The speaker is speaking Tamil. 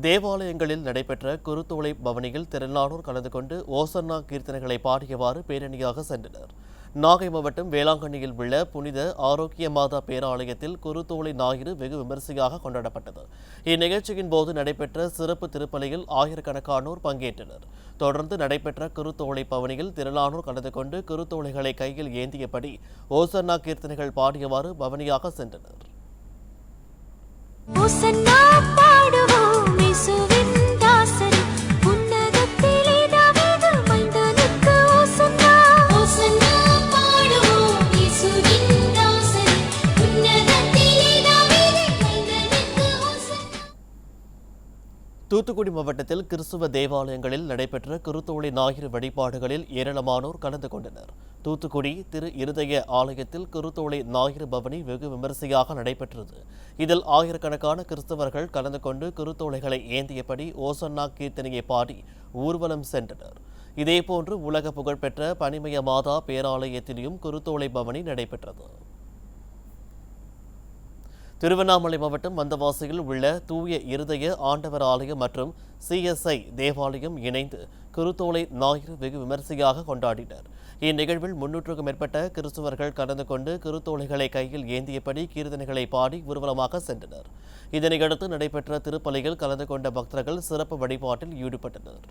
தேவாலயங்களில் நடைபெற்ற குருத்தோலை பவனியில் திரளானோர் கலந்து கொண்டு ஓசன்னா கீர்த்தனைகளை பாடியவாறு பேரணியாக சென்றனர். நாகை மாவட்டம் வேளாங்கண்ணியில் உள்ள புனித ஆரோக்கிய மாதா பேராலயத்தில் குருத்தோலை ஞாயிறு வெகு விமரிசையாக கொண்டாடப்பட்டது. இந்நிகழ்ச்சியின் போது நடைபெற்ற சிறப்பு திருப்பலியில் ஆயிரக்கணக்கானோர் பங்கேற்றனர். தொடர்ந்து நடைபெற்ற குருத்தோலை பவனியில் திரளானோர் கலந்து கொண்டு குருத்தோலைகளை கையில் ஏந்தியபடி ஓசன்னா கீர்த்தனைகள் பாடியவாறு பவனியாக சென்றனர். தூத்துக்குடி மாவட்டத்தில் கிறிஸ்துவ தேவாலயங்களில் நடைபெற்ற குருத்தோலை ஞாயிறு வழிபாடுகளில் ஏராளமானோர் கலந்து கொண்டனர். தூத்துக்குடி திரு இருதய ஆலயத்தில் குருத்தோலை ஞாயிறு பவனி வெகு விமரிசையாக நடைபெற்றது. இதில் ஆயிரக்கணக்கான கிறிஸ்தவர்கள் கலந்து கொண்டு குருத்தோலைகளை ஏந்தியபடி ஓசன்னா கீர்த்தனையை பாடி ஊர்வலம் சென்றனர். இதேபோன்று உலக புகழ்பெற்ற பனிமய மாதா பேராலயத்திலும் குருத்தோலை பவனி நடைபெற்றது. திருவண்ணாமலை மாவட்டம் வந்தவாசியில் உள்ள தூய இருதய ஆண்டவர் ஆலயம் மற்றும் CSI தேவாலயம் இணைந்து குருத்தோலை ஞாயிறு வெகு விமரிசையாக கொண்டாடினர். இந்நிகழ்வில் 300க்கும் மேற்பட்ட கிறிஸ்துவர்கள் கலந்து கொண்டு குருத்தோலைகளை கையில் ஏந்தியபடி கீர்த்தனைகளை பாடி ஊர்வலமாக சென்றனர். இதனையடுத்து நடைபெற்ற திருப்பலியில் கலந்து கொண்ட பக்தர்கள் சிறப்பு வழிபாட்டில் ஈடுபட்டனர்.